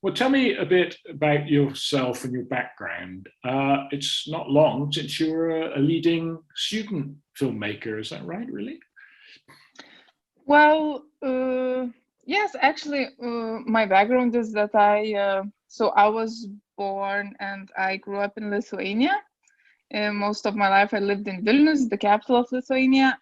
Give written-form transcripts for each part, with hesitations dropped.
Well, tell me a bit about yourself and your background. It's not long since you were a leading student filmmaker. Is that right, really? Well, yes, actually, my background is that I was born and I grew up in Lithuania. Most of my life, I lived in Vilnius, the capital of Lithuania.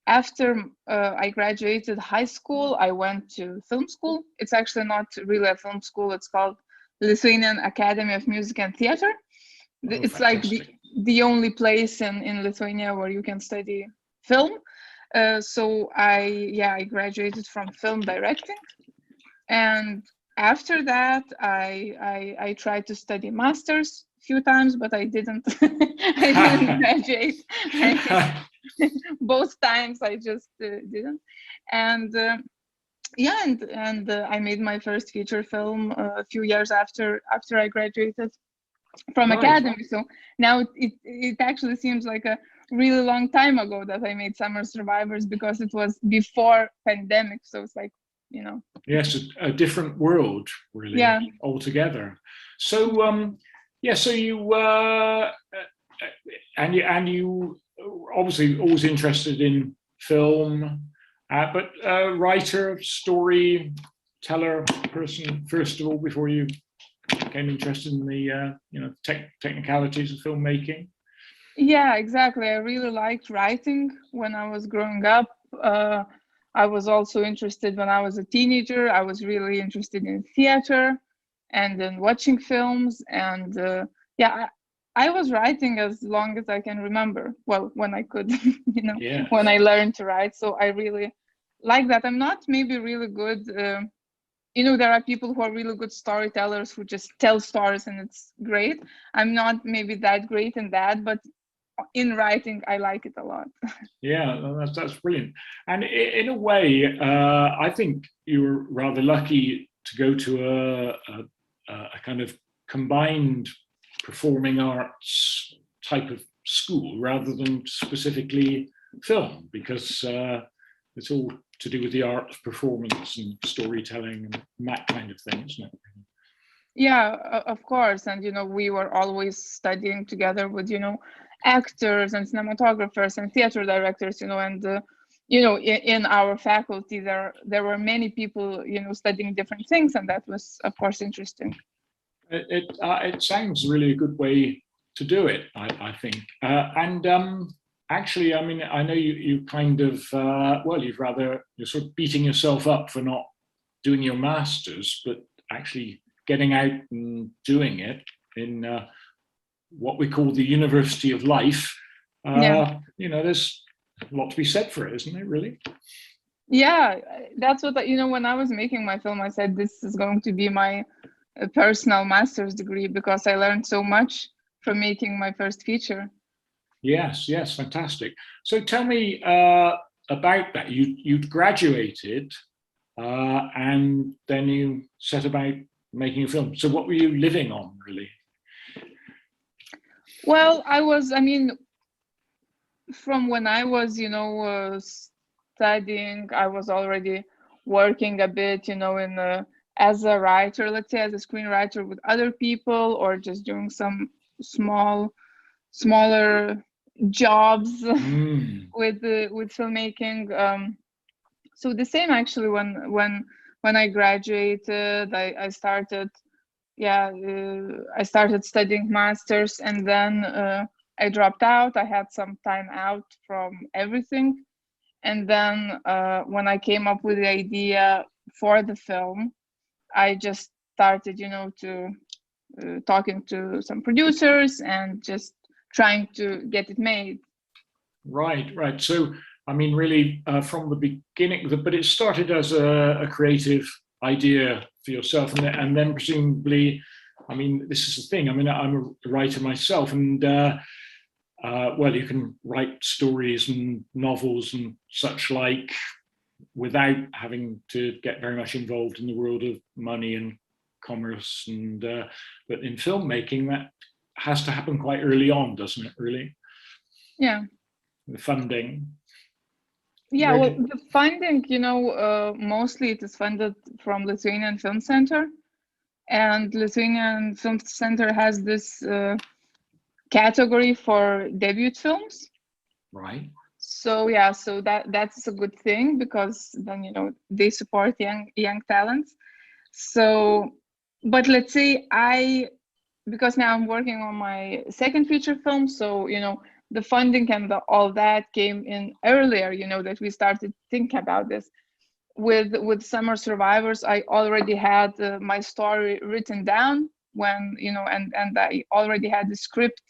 After I graduated high school, I went to film school. It's actually not really a film school. It's called Lithuanian Academy of Music and Theater. Oh, It's like fantastic. the only place in Lithuania where you can study film. So I graduated from film directing, and after that I tried to study masters a few times, but I didn't I didn't graduate. Both times I just didn't. And I made my first feature film a few years after I graduated from Right. academy. So now it actually seems like a really long time ago that I made Summer Survivors, because it was before pandemic. So it's like, you know. Yes, a different world, really, Yeah. altogether. So, yeah, so you obviously always interested in film, but writer, storyteller person first of all before you became interested in the technicalities of filmmaking. Yeah, exactly. I really liked writing when I was growing up. I was also interested when I was a teenager. I was really interested in theater and in watching films. And yeah, I was writing as long as I can remember. Well, when I could, when Yes. I learned to write. So I really like that. I'm not maybe really good. There are people who are really good storytellers who just tell stories and it's great. I'm not maybe that great in that, but in writing, I like it a lot. Yeah, that's brilliant. And in a way, I think you were rather lucky to go to a kind of combined performing arts type of school rather than specifically film, because it's all to do with the art of performance and storytelling and that kind of thing, isn't it? Yeah, of course. And, we were always studying together with, actors and cinematographers and theater directors, and, in our faculty, there were many people, studying different things. And that was, of course, interesting. It sounds really a good way to do it, I think. And actually, I mean, I know you kind of, you're sort of beating yourself up for not doing your master's, but actually getting out and doing it in what we call the University of Life. Yeah. There's a lot to be said for it, isn't it, really? Yeah, that's what, when I was making my film, I said, this is going to be my personal master's degree, because I learned so much from making my first feature. Yes, fantastic. So tell me about that. You'd graduated and then you set about making a film. So what were you living on, really? Well, from when I was, studying, I was already working a bit, as a writer, let's say as a screenwriter with other people, or just doing some smaller jobs with filmmaking. So the same actually when I graduated, I started I started studying masters, and then I dropped out. I had some time out from everything, and then when I came up with the idea for the film, I just started, to talking to some producers and just trying to get it made. Right. So, I mean, really, from the beginning, but it started as a creative idea for yourself, and then presumably, I mean, this is the thing. I mean, I'm a writer myself, and you can write stories and novels and such like without having to get very much involved in the world of money and commerce, and but in filmmaking, that has to happen quite early on, doesn't it? Really? Yeah. The funding. Yeah, well, the funding, mostly it is funded from Lithuanian Film Center. and Lithuanian Film Center has this category for debut films. Right. So yeah, so that's a good thing, because then, you know, they support young talents. So, but let's say because now I'm working on my second feature film, so, you know, the funding and all that came in earlier, you know, that we started thinking about this. With Summer Survivors, I already had my story written down when, you know, and I already had the script.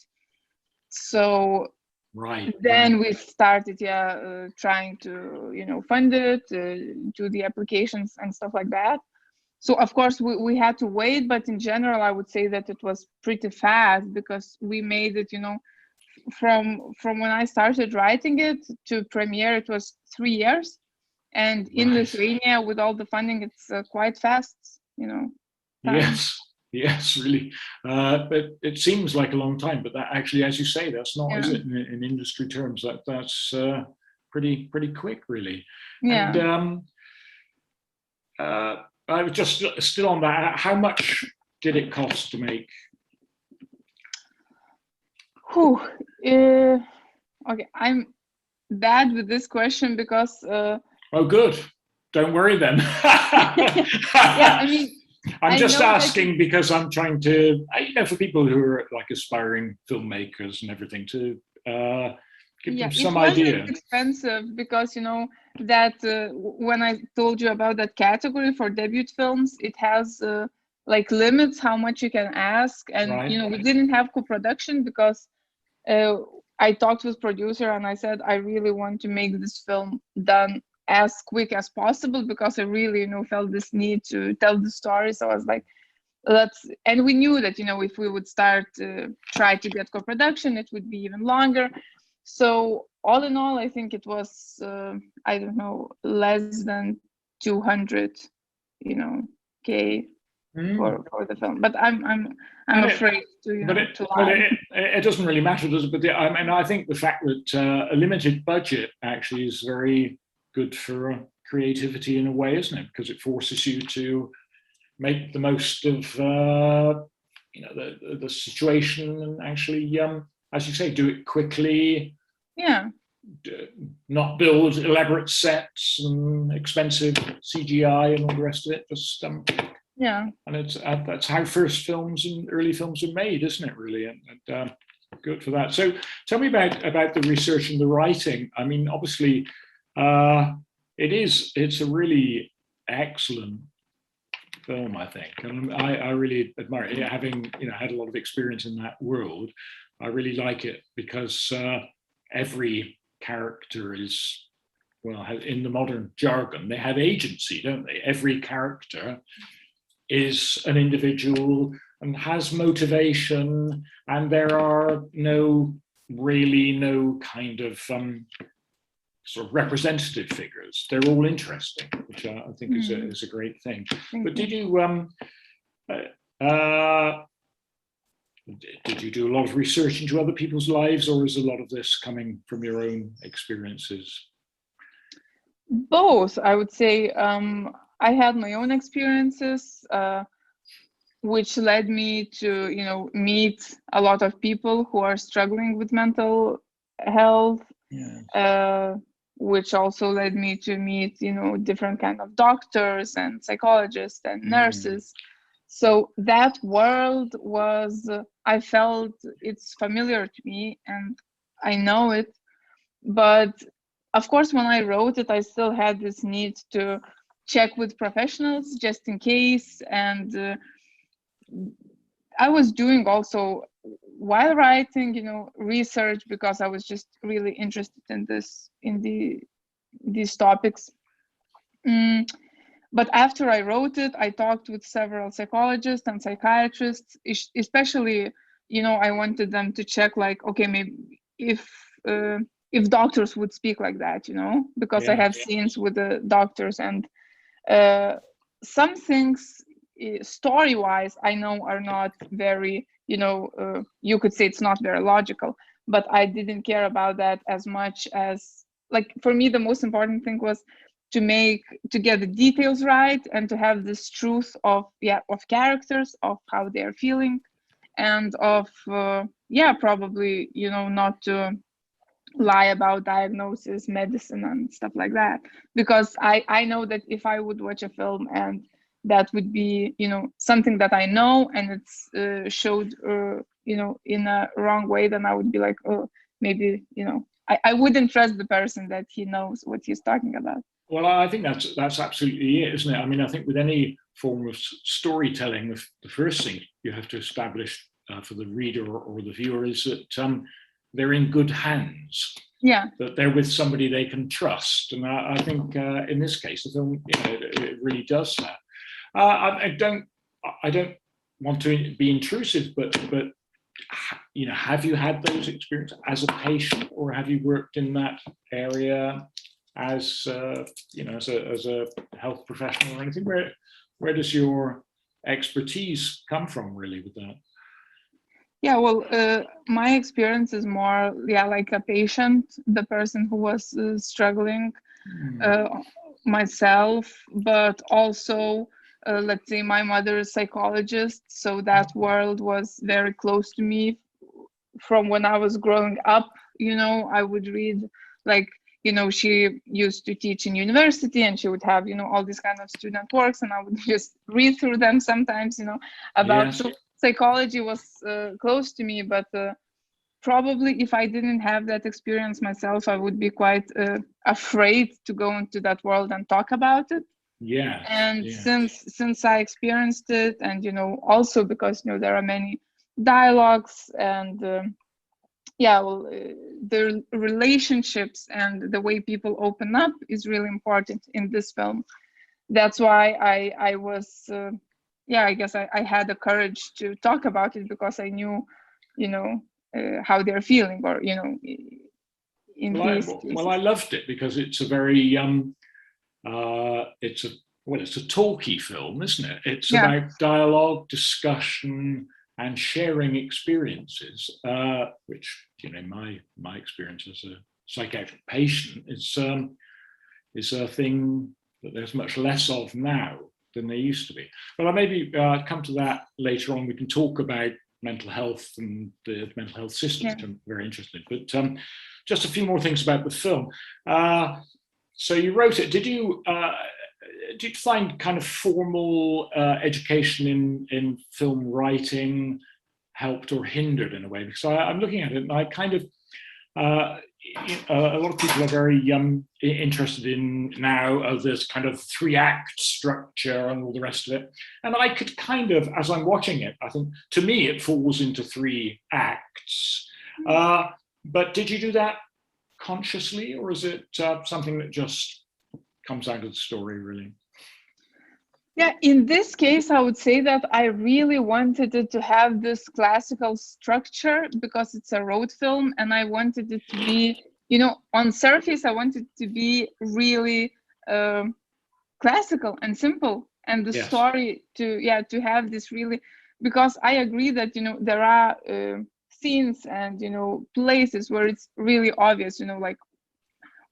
So Right. then we started, trying to, you know, fund it, do the applications and stuff like that. So of course we had to wait, but in general, I would say that it was pretty fast, because we made it, you know, from when I started writing it to premiere, it was 3 years. And in Lithuania, with all the funding, it's quite fast, you know. Time. Yes, really. But it seems like a long time, but that actually, as you say, that's not, is it? In industry terms, that's pretty quick, really. Yeah. And I was just still on that. How much did it cost to make? Okay, I'm bad with this question, because. Oh, good. Don't worry then. Yeah, I mean, I'm just asking because I'm trying to, you know, for people who are like aspiring filmmakers and everything, to give them some idea. It wasn't expensive, because, you know, that when I told you about that category for debut films, it has like limits how much you can ask, and you know, we didn't have co-production, because I talked with producer and I said, I really want to make this film done as quick as possible, because I really, you know, felt this need to tell the story. So I was like, and we knew that, you know, if we would start try to get co-production, it would be even longer. So all in all, I think it was I don't know, less than 200, you know, K for the film. But I'm afraid to, you know, to lie. It doesn't really matter, does it? But I mean, I think the fact that a limited budget actually is very good for creativity in a way, isn't it? Because it forces you to make the most of you know, the situation, and actually, as you say, do it quickly. Yeah. Not build elaborate sets and expensive CGI and all the rest of it. Just yeah. And that's how first films and early films are made, isn't it? Really, and good for that. So tell me about the research and the writing. I mean, obviously, it's a really excellent film, I think, and I really admire it. Having, you know, had a lot of experience in that world, I really like it, because every character is, well, in the modern jargon, they have agency, don't they? Every character is an individual and has motivation, and there are no kind of sort of representative figures. They're all interesting, which I think is a great thing. But did you do a lot of research into other people's lives, or is a lot of this coming from your own experiences? Both, I would say. I had my own experiences, which led me to, you know, meet a lot of people who are struggling with mental health, which also led me to meet, you know, different kind of doctors and psychologists and nurses. So that world was, I felt it's familiar to me and I know it. But of course, when I wrote it, I still had this need to check with professionals just in case. And I was doing also, while writing, you know, research, because I was just really interested in these topics. But after I wrote it, I talked with several psychologists and psychiatrists, especially, you know, I wanted them to check, like, okay, maybe if doctors would speak like that, you know, because I have scenes with the doctors, and some things story-wise I know are not very, you know, you could say it's not very logical, but I didn't care about that as much as, like, for me the most important thing was to get the details right and to have this truth of characters, of how they're feeling, and of probably not to lie about diagnosis, medicine, and stuff like that. Because I know that if I would watch a film and that would be something that I know and it's showed in a wrong way, then I would be like, oh, maybe I wouldn't trust the person that he knows what he's talking about. Well, I think that's absolutely it, isn't it? I mean, I think with any form of storytelling, the first thing you have to establish for the reader or the viewer is that they're in good hands. Yeah. That they're with somebody they can trust, and I think in this case, the film it really does that. I don't want to be intrusive, but have you had those experiences as a patient, or have you worked in that area as as a health professional or anything? Where does your expertise come from, really, with that? Yeah, well, my experience is more, like a patient, the person who was struggling, myself, but also, let's say, my mother is a psychologist, so that world was very close to me from when I was growing up. I would read, like, she used to teach in university, and she would have, all these kind of student works, and I would just read through them sometimes, about. Yes. So psychology was close to me, but probably if I didn't have that experience myself, I would be quite afraid to go into that world and talk about it. Yeah. And yes. since I experienced it, and also because there are many dialogues and the relationships and the way people open up is really important in this film. That's why I was I guess I had the courage to talk about it, because I knew how they're feeling, or in these cases. Well, I loved it because it's a very it's a talky film, isn't it? It's about dialogue, discussion, and sharing experiences, which my experience as a psychiatric patient is a thing that there's much less of now than there used to be. But I'll maybe come to that later on. We can talk about mental health and the mental health system, which I'm very interested in. But just a few more things about the film. So you wrote it. Did you find kind of formal education in film writing helped or hindered in a way? Because I'm looking at it and I kind of, a lot of people are very interested in now this kind of 3-act structure and all the rest of it. And I could kind of, as I'm watching it, I think to me it falls into 3 acts. But did you do that consciously, or is it something that just comes out of the story, really? Yeah, in this case, I would say that I really wanted it to have this classical structure because it's a road film, and I wanted it to be, on surface, I wanted it to be really classical and simple, and the story to have this really, because I agree that there are scenes and places where it's really obvious, like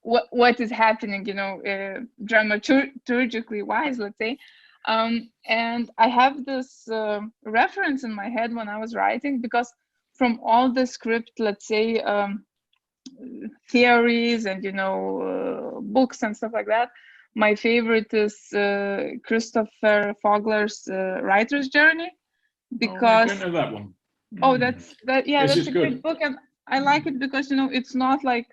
what is happening, dramaturgically wise, let's say. And I have this reference in my head when I was writing, because from all the script, let's say, theories and books and stuff like that, my favorite is Christopher Fogler's Writer's Journey, because I don't know that one. That's a great book, and I like it because it's not like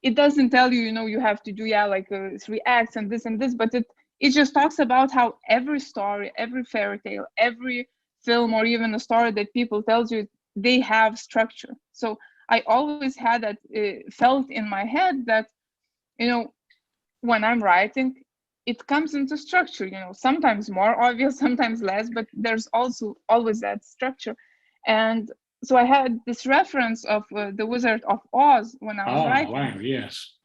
it doesn't tell you you have to do 3 acts and this, but it just talks about how every story, every fairy tale, every film, or even a story that people tells you, they have structure. So I always had that felt in my head that when I'm writing, it comes into structure, sometimes more obvious, sometimes less, but there's also always that structure. And so I had this reference of the Wizard of Oz when I was writing. Wow, yes.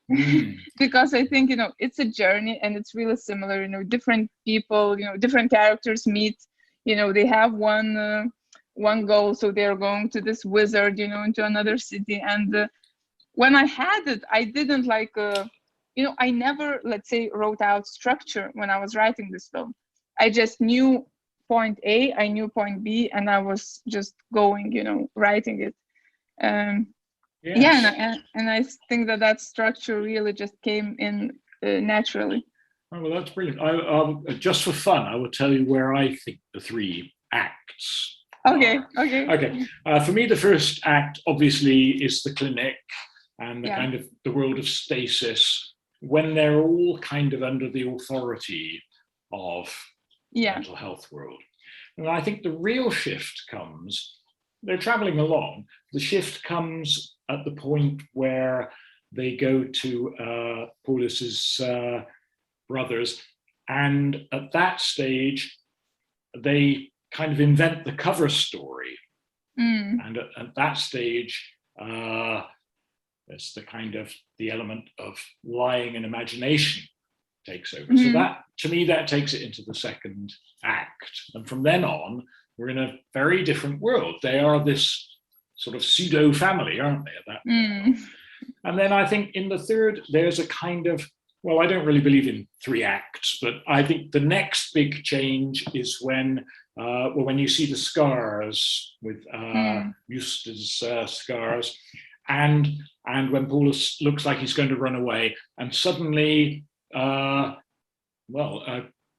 Because I think it's a journey, and it's really similar. Different people, different characters meet. They have one goal, so they're going to this wizard, into another city. And when I had it, I didn't I never, let's say, wrote out structure when I was writing this film. I just knew point A, I knew point B, and I was just going, writing it. Yes. Yeah, and I think that structure really just came in naturally. Oh, well, that's brilliant. I'll, just for fun, I will tell you where I think the 3 acts Okay, are. okay. For me, the first act obviously is the clinic and the Yeah. kind of the world of stasis, when they're all kind of under the authority of the mental health world. And I think the real shift comes, they're traveling along, the shift comes at the point where they go to Paulus's brothers, and at that stage they kind of invent the cover story, and at that stage it's the kind of the element of lying and imagination takes over. So that, to me, that takes it into the second act, and from then on we're in a very different world. They are this sort of pseudo family, aren't they, at that point? And then I think in the third there's a kind of, well, I don't really believe in 3 acts, but I think the next big change is when you see the scars with Eustace's scars, and when Paulus looks like he's going to run away, and suddenly,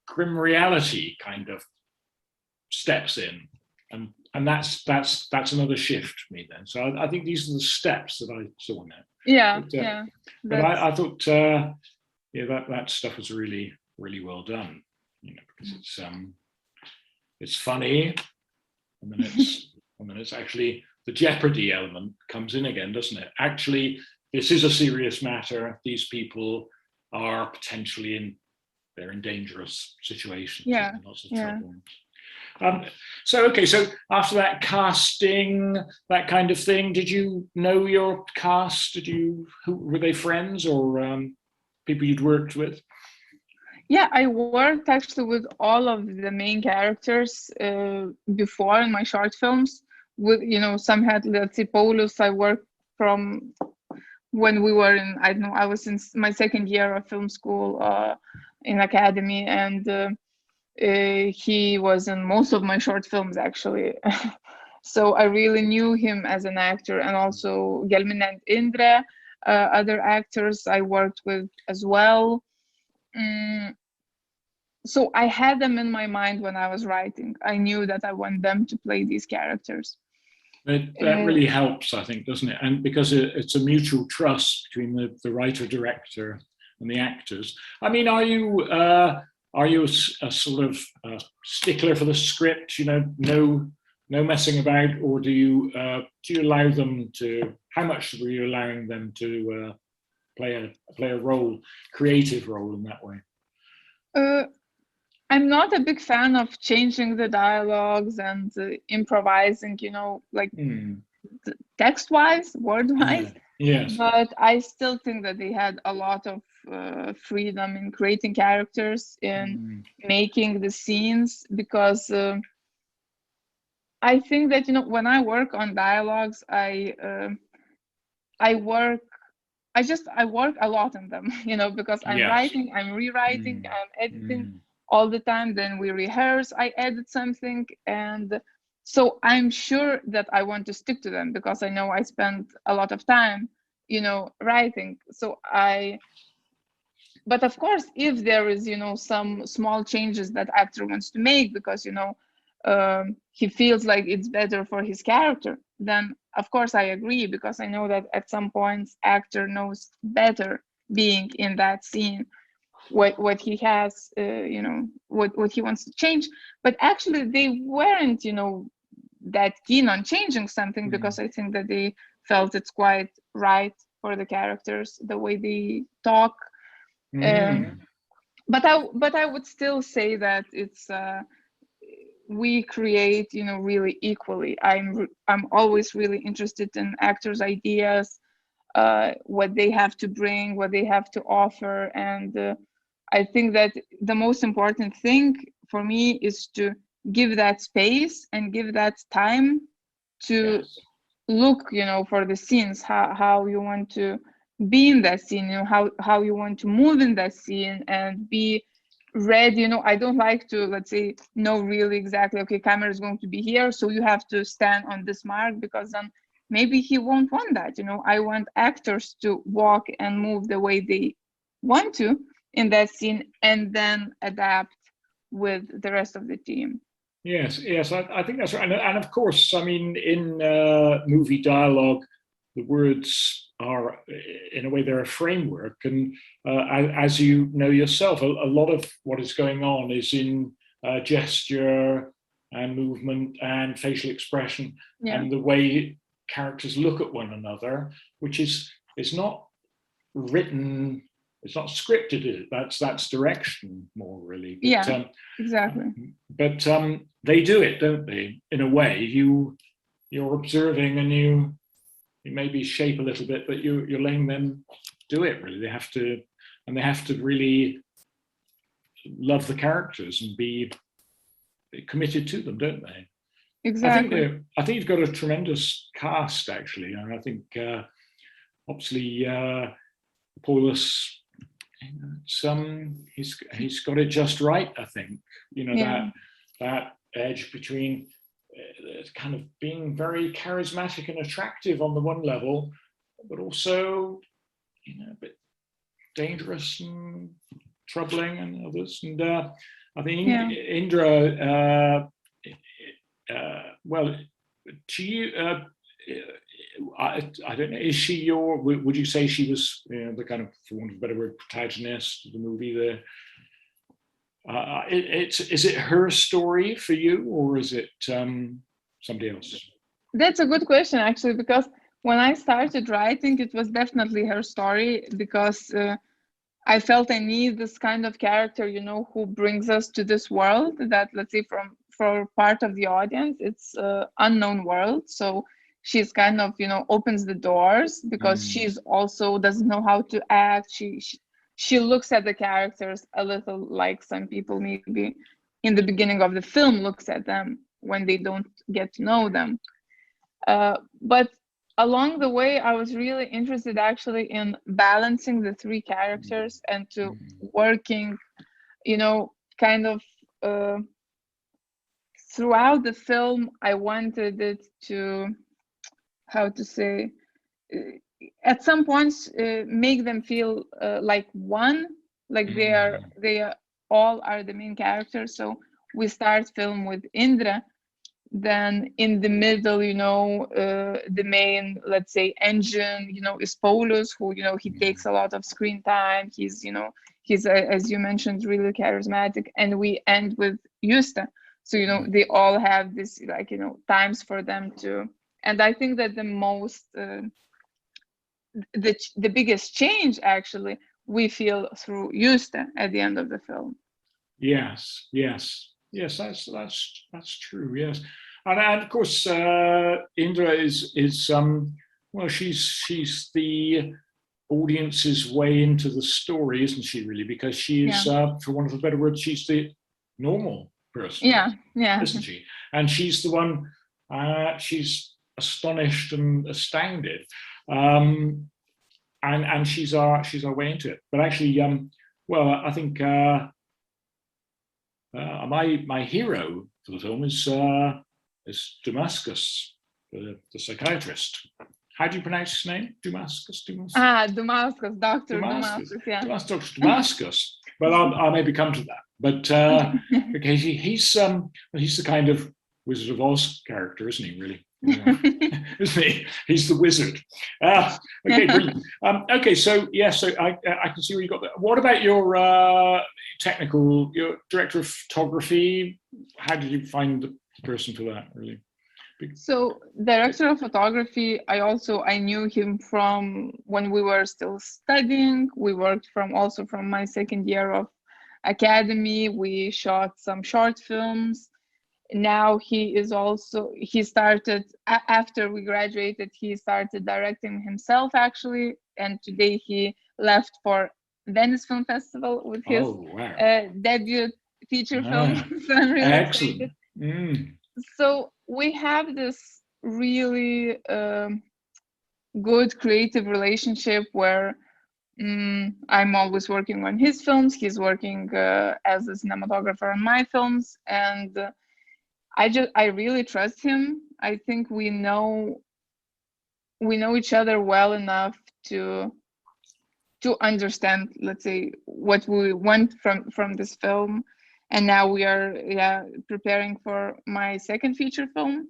grim reality kind of steps in, and that's another shift for me then. So I think these are the steps that I saw now. But I thought, that stuff was really, really well done, because it's funny, and then it's actually the jeopardy element comes in again, doesn't it? Actually, this is a serious matter. These people are potentially they're in dangerous situations. Yeah. Lots of trouble. So after that casting, that kind of thing, did you know your cast? Who were they, friends or people you'd worked with? Yeah, I worked actually with all of the main characters before in my short films. With some had, let's say, Paulus. I worked from when we were in, I don't know, I was in my second year of film school in academy, and he was in most of my short films actually. So I really knew him as an actor, and also Gelmin and Indra, other actors I worked with as well. So I had them in my mind when I was writing. I knew that I want them to play these characters. That really helps, I think, doesn't it? And because it's a mutual trust between the writer, director, and the actors. I mean, are you a sort of stickler for the script? No messing about, or do you allow them to? How much were you allowing them to play a role, creative role in that way? I'm not a big fan of changing the dialogues and improvising, like text-wise, word-wise. Yes. But I still think that they had a lot of freedom in creating characters, in making the scenes, because I think that when I work on dialogues, I work a lot on them, because I'm writing, I'm rewriting, I'm editing all the time. Then we rehearse, I edit something, and so I'm sure that I want to stick to them because I know I spend a lot of time, writing. But of course, if there is, some small changes that actor wants to make because, he feels like it's better for his character, then of course I agree, because I know that at some points actor knows better being in that scene what he has, what he wants to change. But actually they weren't, that keen on changing something, because I think that they felt it's quite right for the characters, the way they talk. But I would still say that it's we create, really equally. I'm always really interested in actors' ideas, what they have to bring, what they have to offer, and I think that the most important thing for me is to give that space and give that time to look, for the scenes, how you want to be in that scene, how you want to move in that scene and be ready. I don't like to, let's say, know really exactly, okay, camera is going to be here, so you have to stand on this mark, because then maybe he won't want that. I want actors to walk and move the way they want to in that scene, and then adapt with the rest of the team. Yes, I think that's right. And of course, I mean, in movie dialogue, the words are, in a way, they're a framework. And as you know yourself, a lot of what is going on is in gesture and movement and facial expression, and the way characters look at one another, which is not written. It's not scripted. That's direction more, really. But, exactly. But they do it, don't they? In a way, you're observing, and you maybe shape a little bit, but you're letting them do it. Really, they have to really love the characters and be committed to them, don't they? Exactly. I think you've got a tremendous cast, actually, and I think obviously Paulus. He's got it just right. I think that edge between kind of being very charismatic and attractive on the one level, but also a bit dangerous and troubling on others. And I think Indra, well, to you. I don't know. Is she would you say she was the kind of, for want of a better word, protagonist of the movie? Is it her story for you, or is it somebody else? That's a good question, actually, because when I started writing, it was definitely her story, because I felt I need this kind of character, who brings us to this world that, let's say, for part of the audience, it's an unknown world. So she's kind of, opens the doors, because she's also doesn't know how to act. She looks at the characters a little like some people maybe in the beginning of the film looks at them when they don't get to know them. But along the way, I was really interested actually in balancing the three characters and to working, kind of throughout the film. I wanted it to, how to say, at some points make them feel like one, like they all are the main characters. So we start film with Indra, then in the middle, the main, let's say, engine, is Paulus, who, he takes a lot of screen time. He's as you mentioned, really charismatic. And we end with Justa. So, they all have this, like, times for them to. And I think that the most, the biggest change, actually, we feel through Justa at the end of the film. Yes, that's true. Yes, and of course, Indra is well, she's the audience's way into the story, isn't she? Really, because she's, for want of a better word, she's the normal person. Yeah, isn't she? And she's the one. She's astonished and astounded, and she's our way into it. But actually, well, I think my hero for the film is Damascus, the psychiatrist. How do you pronounce his name? Damascus. Damascus, Dr. Damascus. Yeah. Dr. Damascus. Well, I'll maybe come to that. But okay, he's the kind of Wizard of Oz character, isn't he? Really. Isn't he? He's the wizard. Okay, brilliant. Okay, so so I can see where you got that. What about your your director of photography? How did you find the person for that? Really. So, director of photography, I knew him from when we were still studying. We worked also from my second year of academy. We shot some short films. Now he started, after we graduated, he started directing himself, actually. And today he left for Venice Film Festival with his debut feature film. So I'm really excited. So we have this really good creative relationship where I'm always working on his films, he's working as a cinematographer on my films, and I really trust him. I think we know each other well enough to understand, let's say, what we want from this film. And now we are preparing for my second feature film,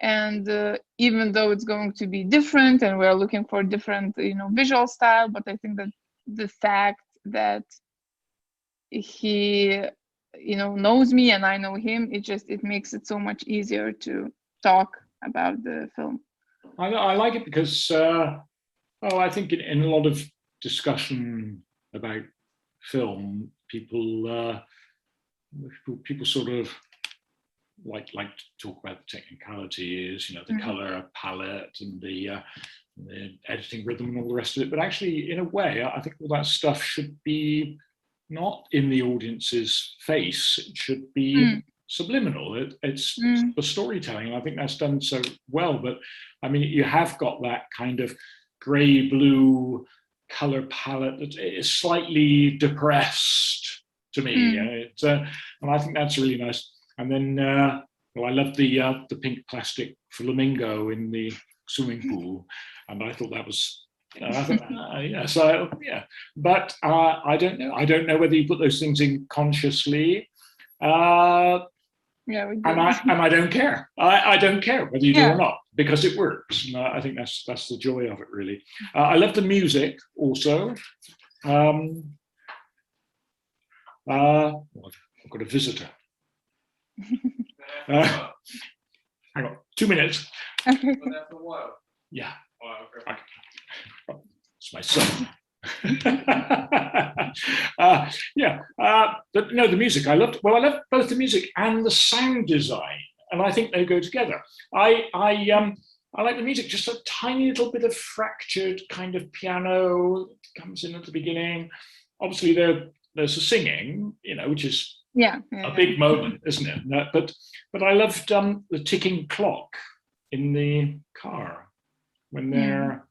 and even though it's going to be different and we're looking for different visual style, but I think that the fact that he knows me and I know him, it makes it so much easier to talk about the film. I like it because I think in a lot of discussion about film, people sort of like to talk about the technicalities, the color palette and the editing rhythm and all the rest of it. But actually, in a way, I think all that stuff should be not in the audience's face. It should be subliminal. It's the storytelling, and I think that's done so well. But I mean, you have got that kind of grey blue color palette that is slightly depressed to me, and I think that's really nice. And then, I love the pink plastic flamingo in the swimming pool, and I thought that was. But I don't know. I don't know whether you put those things in consciously. Yeah, we do. And I don't care. I don't care whether you do or not, because it works. And I think that's the joy of it, really. I love the music also. I've got a visitor. Hang on, 2 minutes. Okay. Yeah. Okay. It's my son. But no, the music I loved. Well, I loved both the music and the sound design, and I think they go together. I like the music, just a tiny little bit of fractured kind of piano comes in at the beginning. Obviously, there's the singing, which is a big moment, isn't it? But I loved the ticking clock in the car when they're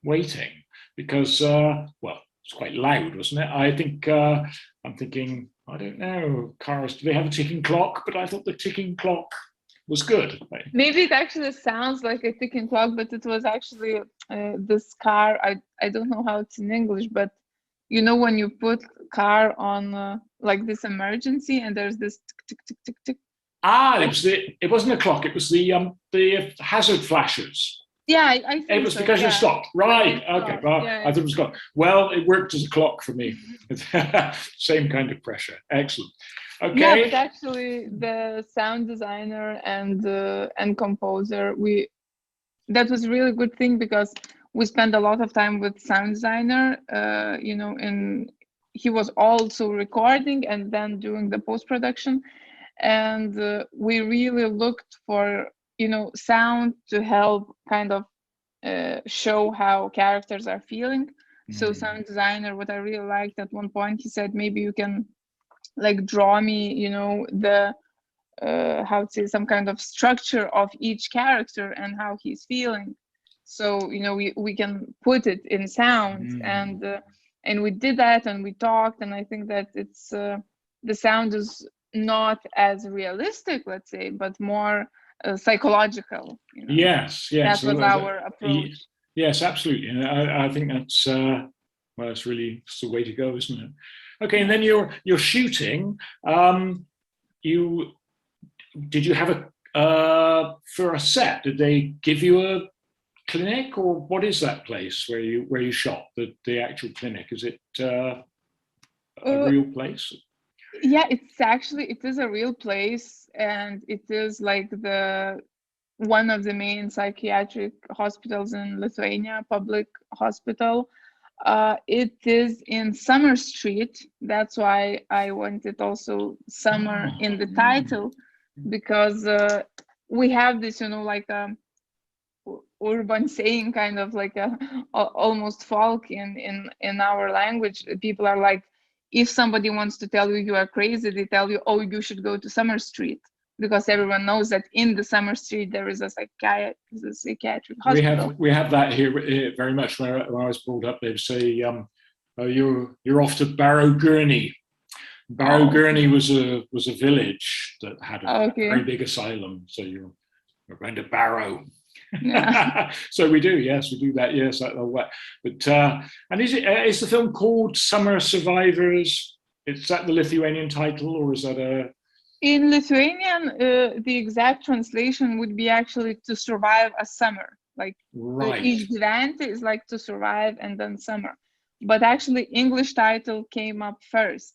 waiting, because it's quite loud, wasn't it? I think I'm thinking, I don't know, cars, do they have a ticking clock? But I thought the ticking clock was good. Maybe it actually sounds like a ticking clock, but it was actually this car. I don't know how it's in English, but when you put car on like this emergency, and there's this tick tick tick tick tick. It wasn't a clock. It was the hazard flashes. Yeah, I think it was so, because you stopped. Right. Okay. Well, I thought it was clock. Well, it worked as a clock for me. Same kind of pressure. Excellent. Okay. Yeah, but actually, the sound designer and composer, that was a really good thing, because we spent a lot of time with sound designer. And he was also recording and then doing the post-production, and we really looked for sound to help kind of show how characters are feeling. So sound designer, what I really liked at one point, he said, maybe you can like draw me the how to say, some kind of structure of each character and how he's feeling, so we can put it in sound. And we did that, and we talked, and I think that it's the sound is not as realistic, let's say, but more psychological. Yes. That was our approach. Yes, absolutely. And I think that's it's the way to go, isn't it? Okay, and then you're shooting. Did you have for a set? Did they give you a clinic, or what is that place where you shot the actual clinic? Is it a real place? Yeah, it is a real place, and it is like one of the main psychiatric hospitals in Lithuania, public hospital. It is in Summer Street. That's why I wanted also summer in the title, because we have this, like a urban saying, kind of like a almost folk in our language. People are like, if somebody wants to tell you are crazy, they tell you, oh, you should go to Summer Street. because everyone knows that in the Summer Street there is a psychiatric hospital. We have that here very much. When I was brought up, they'd say, oh, you're off to Barrow Gurney. Barrow Gurney was a village that had a very big asylum. So you're going to Barrow. Yeah. So we do, yes, we do that. Yes, but and is the film called Summer Survivors? Is that the Lithuanian title, or is that a? In Lithuanian, the exact translation would be actually to survive a summer. Like išgyventi is like to survive and then summer. But actually, English title came up first.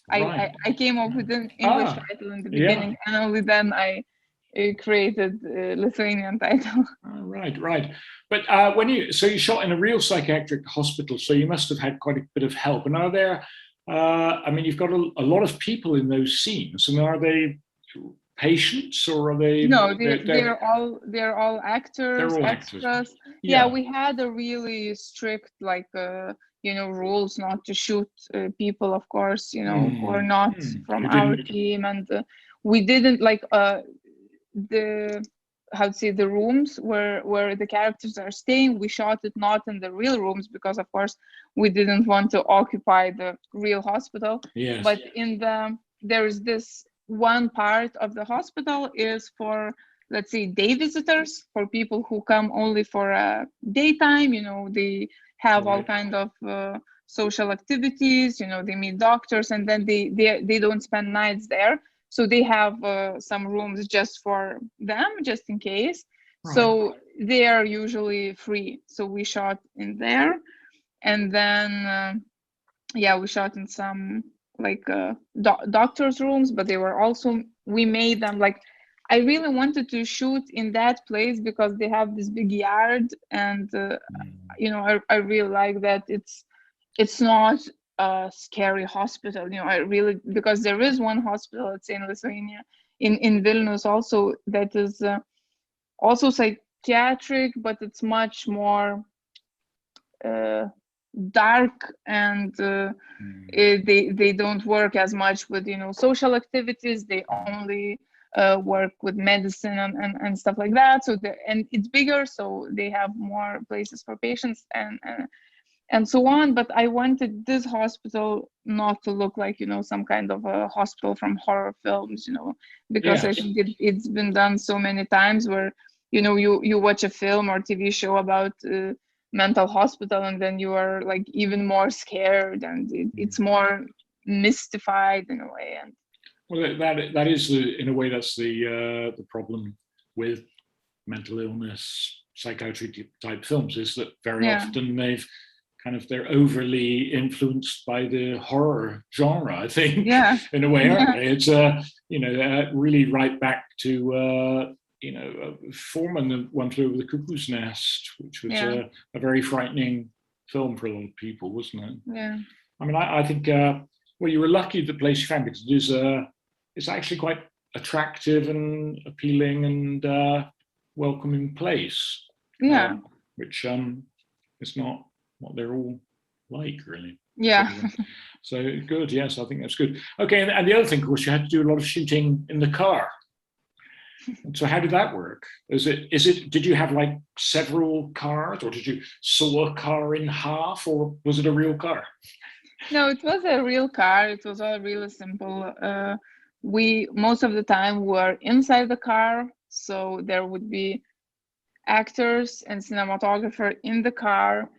I came up with an English title in the beginning, and only then I created a Lithuanian title. Right. But when you shot in a real psychiatric hospital, so you must have had quite a bit of help. And are there? I mean, you've got a lot of people in those scenes, and are they patients or are they? No, they're all actors. They're all extras. Actors. Yeah, we had a really strict rules not to shoot people, of course, who are not from our team, and we didn't the rooms where the characters are staying. We shot it not in the real rooms because, of course, we didn't want to occupy the real hospital. Yes. But there is this one part of the hospital is for, let's say, day visitors, for people who come only for daytime. They have all kind of social activities. They meet doctors, and then they don't spend nights there. So they have some rooms just for them, just in case. Right. So they are usually free. So we shot in there, and then we shot in some doctors' rooms, but they were also, we made them I really wanted to shoot in that place because they have this big yard, and I really like that it's not a scary hospital. I really, because there is one hospital, let's say in Lithuania, in Vilnius also, that is also psychiatric, but it's much more dark, and they don't work as much with social activities. They only work with medicine and stuff like that. So and it's bigger, so they have more places for patients and so on. But I wanted this hospital not to look like some kind of a hospital from horror films, because I think it's been done so many times where you watch a film or TV show about mental hospital, and then you are even more scared, and it's more mystified in a way. And well, that is in a way that's the problem with mental illness psychiatry type films, is that very often they're overly influenced by the horror genre, I think, in a way, aren't they? It's really right back to Foreman, the One Flew Over the Cuckoo's Nest, which was a very frightening film for a lot of people, wasn't it? Yeah. I mean, I think you were lucky the place you found, because it's actually quite attractive and appealing and welcoming place. Yeah. Which is not what they're all like, really. Yeah. So good. Yes, I think that's good. Okay, and the other thing, of course, you had to do a lot of shooting in the car. So how did that work? Did you have several cars, or did you saw a car in half, or was it a real car? No, it was a real car. It was all really simple. We most of the time were inside the car, so there would be actors and cinematographer in the car.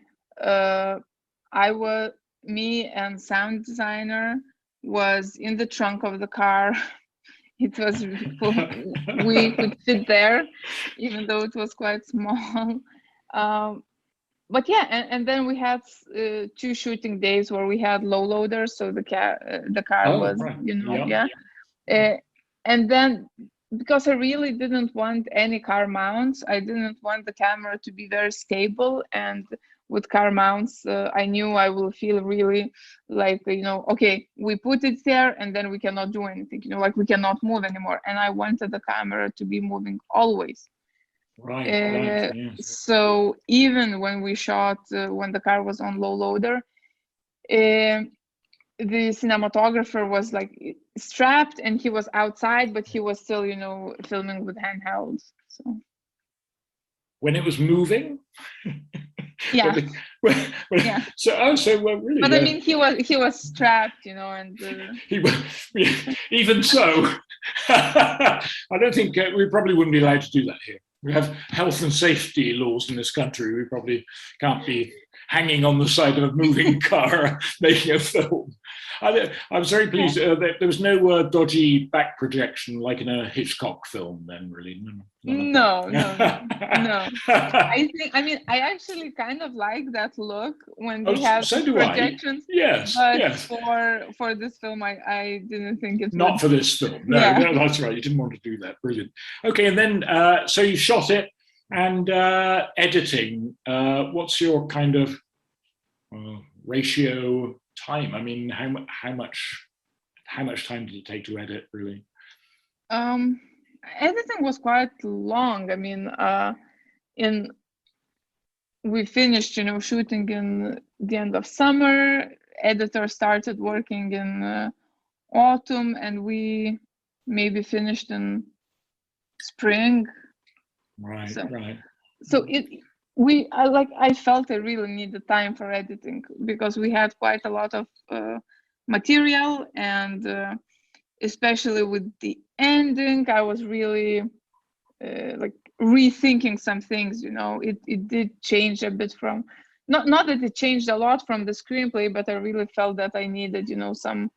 Me and sound designer was in the trunk of the car. It was we could fit there, even though it was quite small. But and then we had 2 shooting days where we had low loaders, so the car was right. And then, because I really didn't want any car mounts, I didn't want the camera to be very stable, and with car mounts, I knew I will feel really okay, we put it there and then we cannot do anything, we cannot move anymore. And I wanted the camera to be moving always. Right. Yes. So even when we shot, when the car was on low loader, the cinematographer was like strapped and he was outside, but he was still, you know, filming with handhelds. So when it was moving. yeah, yeah. So well, really, But I mean, he was strapped, you know, and he even so, I don't think we probably wouldn't be allowed to do that here. We have health and safety laws in this country. We probably can't be hanging on the side of a moving car making a film. I was very pleased that there was no dodgy back projection like in a Hitchcock film. Then really, no. I mean, I actually kind of like that look when they have so do projections. I. Yes, but yes. For this film, I didn't think it. Not for this film. No, yeah. No, that's right. You didn't want to do that. Brilliant. Okay, and then so you shot it and editing. What's your kind of ratio time? I mean, how much time did it take to edit? Really? Editing was quite long. I mean, we finished, you know, shooting in the end of summer. Editor started working in autumn, and we maybe finished in spring. Right, so, right. So I felt I really needed time for editing because we had quite a lot of material, and especially with the ending, I was really like rethinking some things. You know, it did change a bit from not that it changed a lot from the screenplay, but I really felt that I needed, you know, some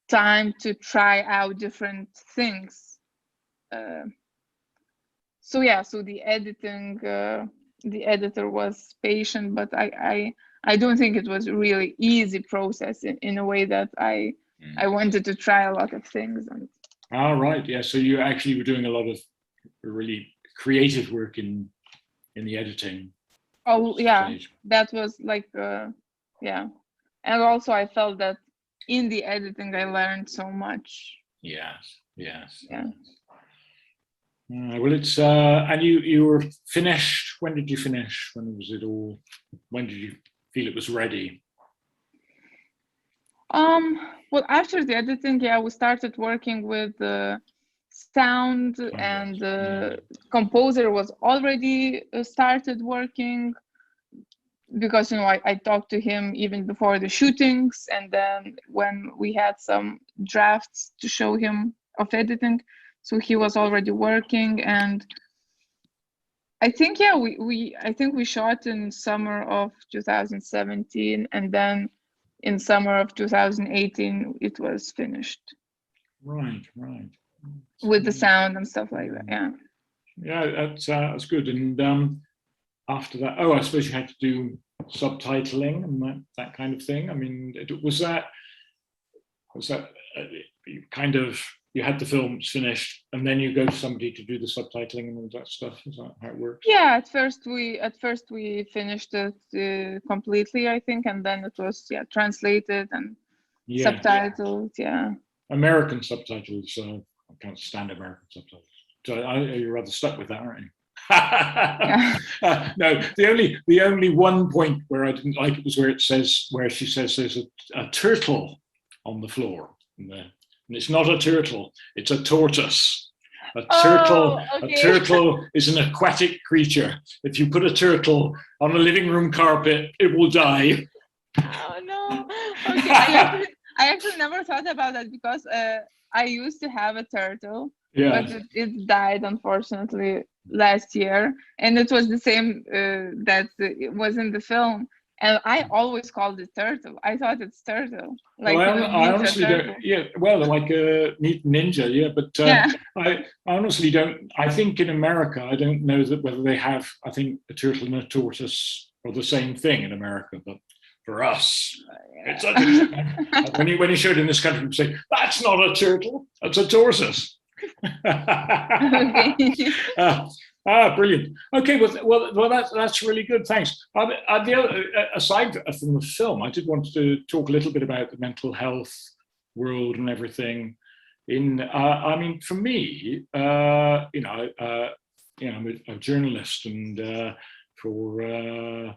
time to try out different things. So yeah, so the editing, the editor was patient, but I don't think it was really easy process in a way that I wanted to try a lot of things. And right, yeah. So you actually were doing a lot of really creative work in the editing. Oh yeah, stage. That was like yeah, and also I felt that in the editing I learned so much. Yes. Yeah. Well, it's and you were finished. When did you finish? When was it all? When did you feel it was ready? Well, after the editing, yeah, we started working with sound, and the composer was already started working, because, you know, I talked to him even before the shootings, and then when we had some drafts to show him of editing, so he was already working. And I think, yeah, I think we shot in summer of 2017, and then in summer of 2018 it was finished. Right. With the sound and stuff like that. Yeah. Yeah, that's good. And after that, I suppose you had to do subtitling and that kind of thing. I mean, was that kind of, you had the films finished and then you go to somebody to do the subtitling and all that stuff? Is that how it works? Yeah, at first we finished it completely, I think, and then it was translated and subtitled. Yeah. American subtitles. I can't stand American subtitles. So you're rather stuck with that, aren't you? No, the only one point where I didn't like it was where she says there's a turtle on the floor, and it's not a turtle, it's a tortoise. A turtle is an aquatic creature. If you put a turtle on a living room carpet, it will die. Oh no. Okay. I actually never thought about that, because I used to have a turtle, but it died, unfortunately, last year, and it was the same that it was in the film, and I always called it turtle. I thought it's turtle, like, well, I honestly don't. Yeah, well, like Mutant Ninja, yeah, but I honestly don't. I think in America, I don't know that whether they have. I think a turtle and a tortoise are the same thing in America, but for us, it's such a, when you showed in this country, you say that's not a turtle, that's a tortoise. Brilliant. Okay, well, that's really good. Thanks. Aside from the film, I did want to talk a little bit about the mental health world and everything. I mean, for me, I'm a journalist, and for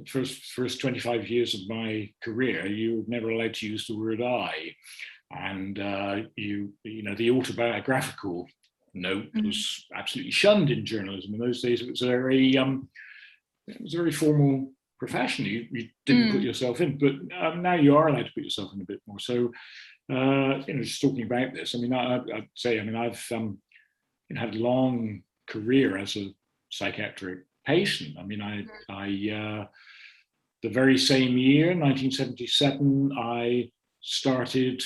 first 25 years of my career, you were never allowed to use the word I, and the autobiographical note was absolutely shunned in journalism. In those days, it was a very formal profession. You didn't put yourself in, but now you are allowed to put yourself in a bit more. So, just talking about this, I mean, I'd say, I mean, I've had a long career as a psychiatric patient. I mean, the very same year, 1977, I started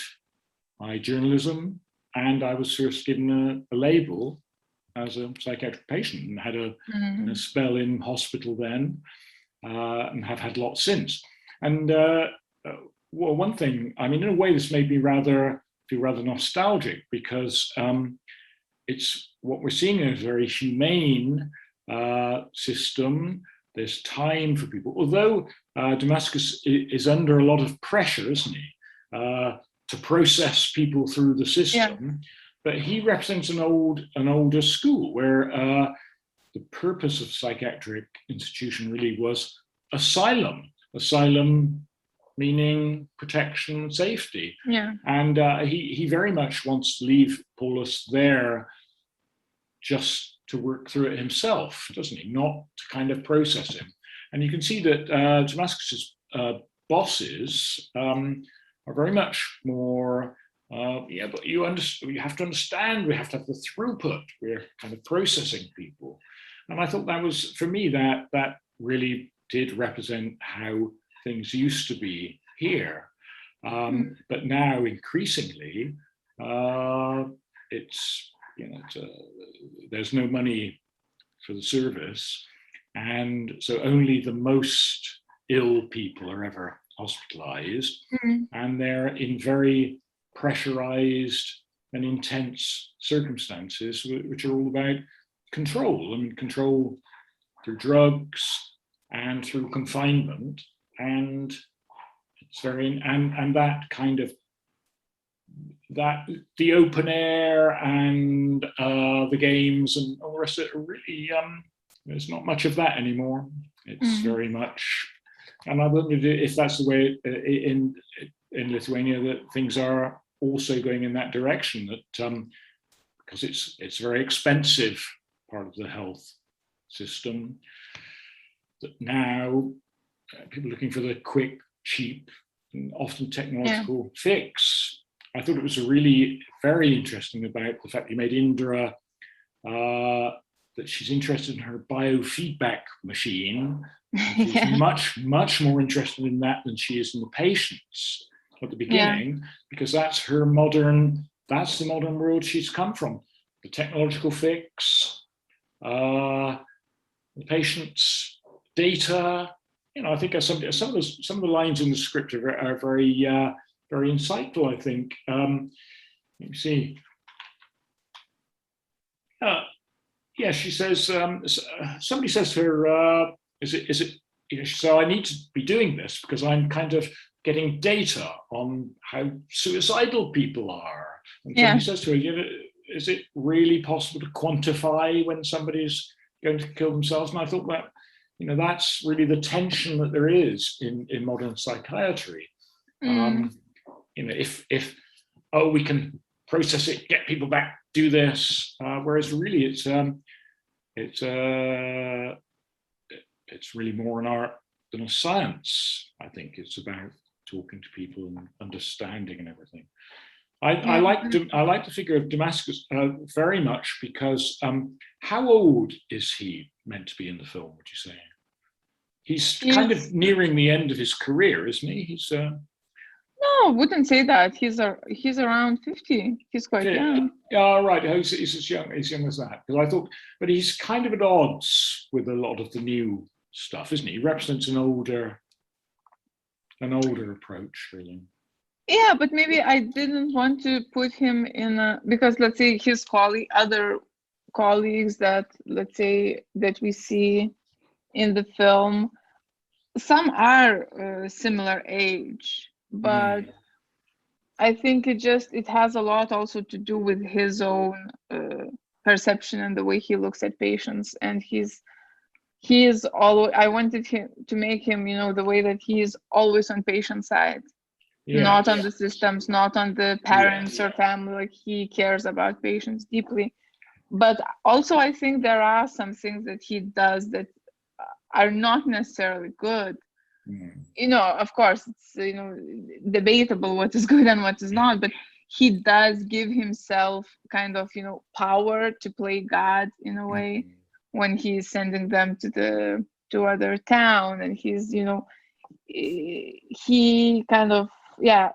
my journalism, and I was first given a label as a psychiatric patient, and had a spell in hospital then, and have had lots since. And well, one thing, I mean, in a way, this made me feel rather nostalgic, because it's what we're seeing is a very humane system. There's time for people, although Damascus is under a lot of pressure, isn't he, to process people through the system. Yeah. But he represents an older school, where the purpose of psychiatric institution really was asylum meaning protection and safety. Yeah. And he very much wants to leave Paulus there just to work through it himself, doesn't he? Not to kind of process him. And you can see that Damascus's bosses are very much more, but you have to understand, we have to have the throughput, we're kind of processing people. And I thought that was, for me, that really did represent how things used to be here. But now, increasingly, it's, there's no money for the service. And so only the most ill people are ever hospitalized. And they're in very pressurized and intense circumstances, which are all about control. I mean, control through drugs and through confinement. And it's very, and that kind of, that the open air and the games and all the rest of it are really, there's not much of that anymore. It's very much, and I wonder if that's the way in Lithuania that things are also going in that direction, that because it's a very expensive part of the health system, that now people are looking for the quick, cheap, and often technological fix. I thought it was really very interesting about the fact you made Indra, that she's interested in her biofeedback machine. She's much, much more interested in that than she is in the patients at the beginning, because that's the modern world she's come from. The technological fix, the patient's data. I think some of the lines in the script are very very insightful, I think. Let me see. She says, somebody says to her, is it, so I need to be doing this because I'm kind of getting data on how suicidal people are. And somebody says to her, is it really possible to quantify when somebody's going to kill themselves? And I thought that, that's really the tension that there is in modern psychiatry. If we can process it, get people back, do this, whereas really it's really more an art than a science. I think it's about talking to people and understanding and everything. I like the figure of Damascus very much, because how old is he meant to be in the film, would you say? He's kind of nearing the end of his career, isn't he? He's no, I wouldn't say that. He's around 50. He's quite young. Yeah, right. He's as young as that. Because I thought, but he's kind of at odds with a lot of the new stuff, isn't he? He represents an older approach, really. Yeah, but maybe I didn't want to put him in because let's say his other colleagues that we see in the film, some are similar age, but I think it has a lot also to do with his own perception and the way he looks at patients, and he is always, I wanted him to make him, you know, the way that he is always on patient side, not on the systems, not on the parents or family. Like, he cares about patients deeply. But also, I think there are some things that he does that are not necessarily good. You know, of course, it's, you know, debatable what is good and what is not, but he does give himself kind of, you know, power to play God in a way when he's sending them to other town, and he's, you know, he kind of, yeah,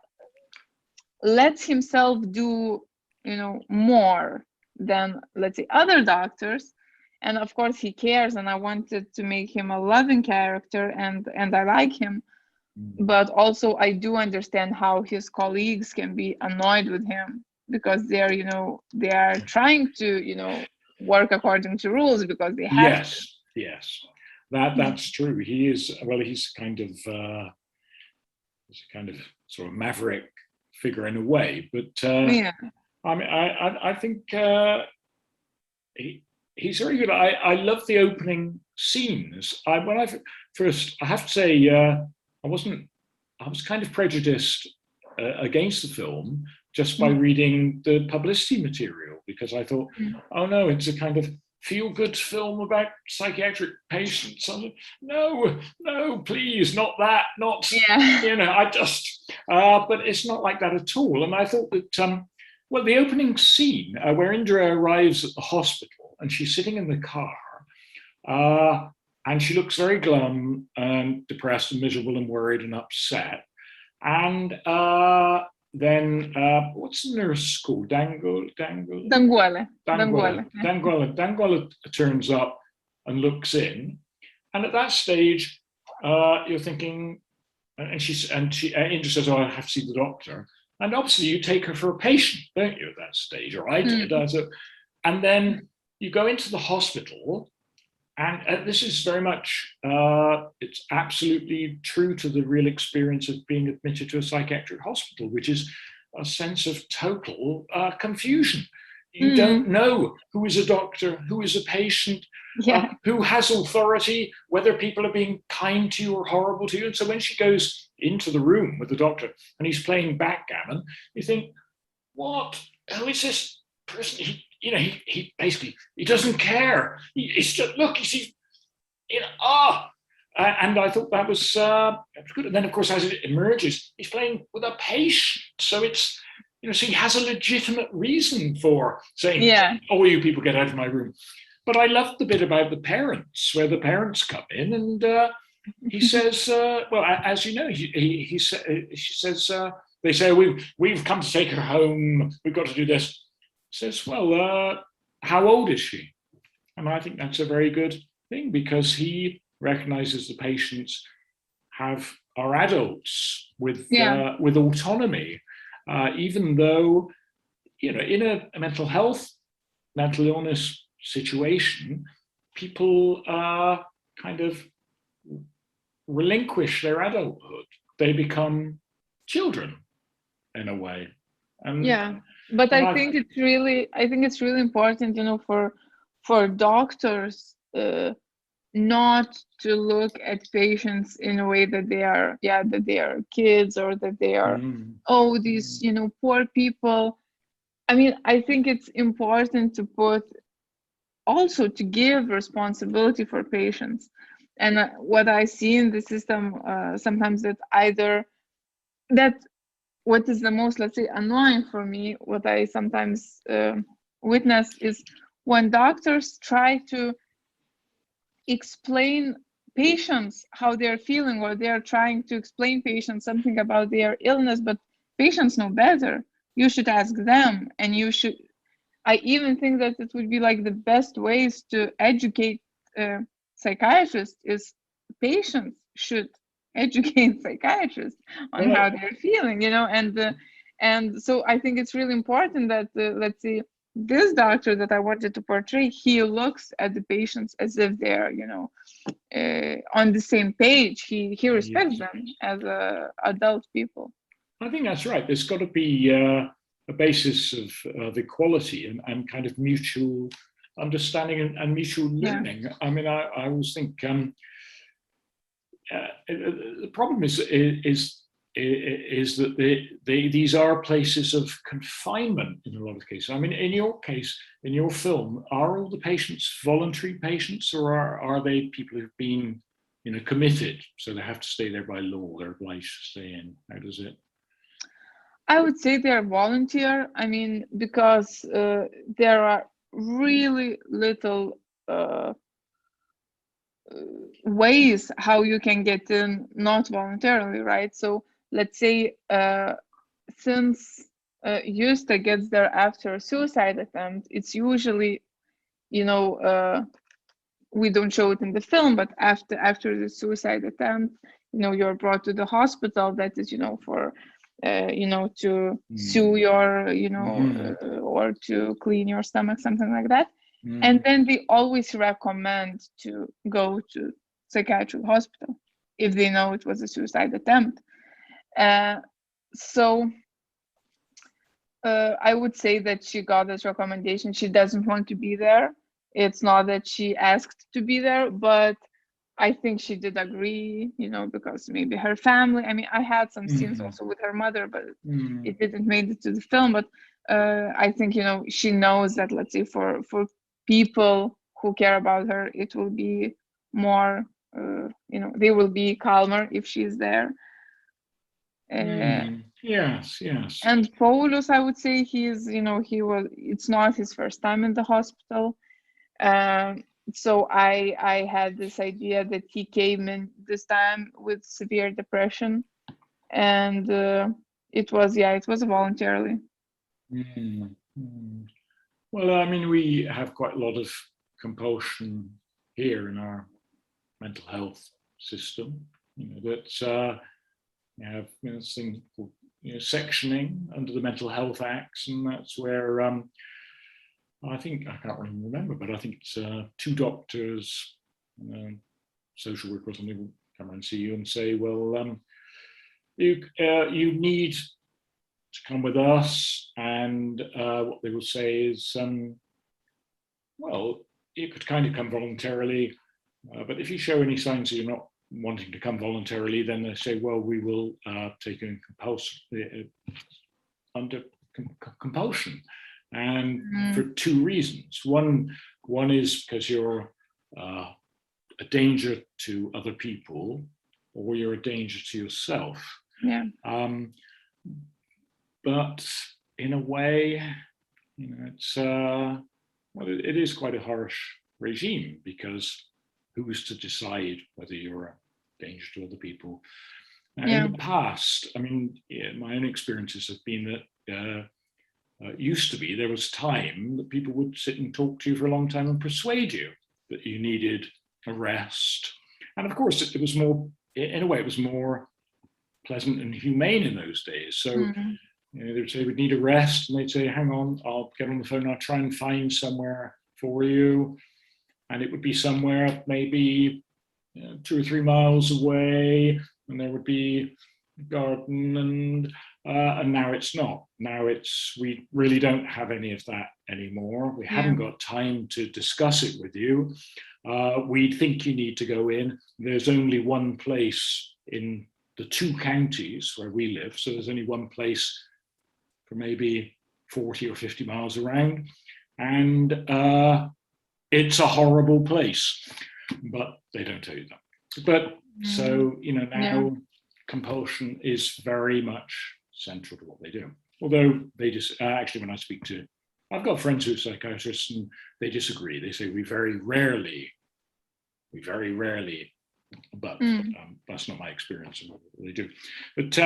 lets himself do, you know, more than, let's say, other doctors. And of course he cares, and I wanted to make him a loving character, and I like him. But also I do understand how his colleagues can be annoyed with him, because they're, you know, they are trying to, you know, work according to rules because they have to. Yes, that's true. He is, well, he's kind of he's a kind of sort of maverick figure in a way, but Yeah. I mean, I think he's very good. I love the opening scenes. When I first, I have to say, I was kind of prejudiced against the film just by reading the publicity material, because I thought, oh no, it's a kind of feel-good film about psychiatric patients. No, please, not that, not, you know, I just, but it's not like that at all. And I thought that, well, the opening scene where Indra arrives at the hospital and she's sitting in the car, and she looks very glum and depressed and miserable and worried and upset. And then what's the nurse called? Danguole turns up and looks in, and at that stage, you're thinking, and Indra says, "Oh, I have to see the doctor." And obviously, you take her for a patient, don't you, at that stage? Or I did. And then you go into the hospital. And this is very much, it's absolutely true to the real experience of being admitted to a psychiatric hospital, which is a sense of total confusion. You don't know who is a doctor, who is a patient, who has authority, whether people are being kind to you or horrible to you. And so when she goes into the room with the doctor and he's playing backgammon, you think, what? Who is this person? He basically, he doesn't care. He's just, look, he's, you know, and I thought that was good. And then, of course, as it emerges, he's playing with a patient. So it's, you know, so he has a legitimate reason for saying, oh, you people get out of my room. But I loved the bit about the parents, where the parents come in and he says, well, as you know, she says, they say, we've come to take her home. We've got to do this. Says, well, how old is she? And I think that's a very good thing, because he recognizes the patients are adults with autonomy, even though, you know, in a mental illness situation, people kind of relinquish their adulthood. They become children in a way. And but I think it's really important, you know, for doctors not to look at patients in a way that they are kids, or that they are these, you know, poor people. I mean, I think it's important to give responsibility for patients. And what I see in the system sometimes, what is the most, let's say, annoying for me, what I sometimes witness, is when doctors try to explain patients how they're feeling, or they're trying to explain patients something about their illness, but patients know better. You should ask them, and I even think that it would be like the best ways to educate psychiatrists is patients should educate psychiatrists on how they're feeling, you know. And so I think it's really important that let's say, this doctor that I wanted to portray, he looks at the patients as if they're, you know, on the same page. He respects them as adult people. I think that's right. There's got to be a basis of equality and kind of mutual understanding and mutual learning. I mean, I always think the problem is that these are places of confinement in a lot of cases. I mean, in your case, in your film, are all the patients voluntary patients, or are they people who've been, committed, so they have to stay there by law, they're obliged to stay in? How does it? I would say they're volunteer. I mean, because there are really little ways how you can get in not voluntarily, right? So let's say since Justa gets there after a suicide attempt, it's usually, we don't show it in the film, but after the suicide attempt, you're brought to the hospital. That is, for to sue your, or to clean your stomach, something like that. And then they always recommend to go to psychiatric hospital if they know it was a suicide attempt. So I would say that she got this recommendation. She doesn't want to be there. It's not that she asked to be there, but I think she did agree, because maybe her family. I mean, I had some scenes also with her mother, but it didn't make it to the film. But I think, she knows that, let's say, for people who care about her, it will be more, they will be calmer if she's there. Yes. And Paulus, I would say it's not his first time in the hospital. So I had this idea that he came in this time with severe depression, and it was voluntarily. Well, I mean, we have quite a lot of compulsion here in our mental health system. That we have this thing called sectioning under the Mental Health Acts, and that's where I think, I can't really remember, but I think it's 2 doctors, social worker or something, will come and see you and say, well, you need to come with us, and what they will say is, well, you could kind of come voluntarily, but if you show any signs that you're not wanting to come voluntarily, then they say, well, we will take you in under compulsion. And for 2 reasons. One is because you're a danger to other people, or you're a danger to yourself. Yeah. But in a way, it's it is quite a harsh regime, because who is to decide whether you're a danger to other people? And in the past, I mean, my own experiences have been that used to be, there was time that people would sit and talk to you for a long time and persuade you that you needed a rest. And of course, it was more, in a way, it was more pleasant and humane in those days. So they'd say, we'd need a rest, and they'd say, hang on, I'll get on the phone, I'll try and find somewhere for you. And it would be somewhere maybe 2 or 3 miles away, and there would be a garden, and now it's not. Now we really don't have any of that anymore. We haven't got time to discuss it with you. We think you need to go in. There's only one place in the 2 counties where we live, so there's only one place for maybe 40 or 50 miles around, and it's a horrible place, but they don't tell you that. But so, now compulsion is very much central to what they do. Although they just, actually, when I speak to, I've got friends who are psychiatrists, and they disagree. They say we very rarely, but that's not my experience of what they do. But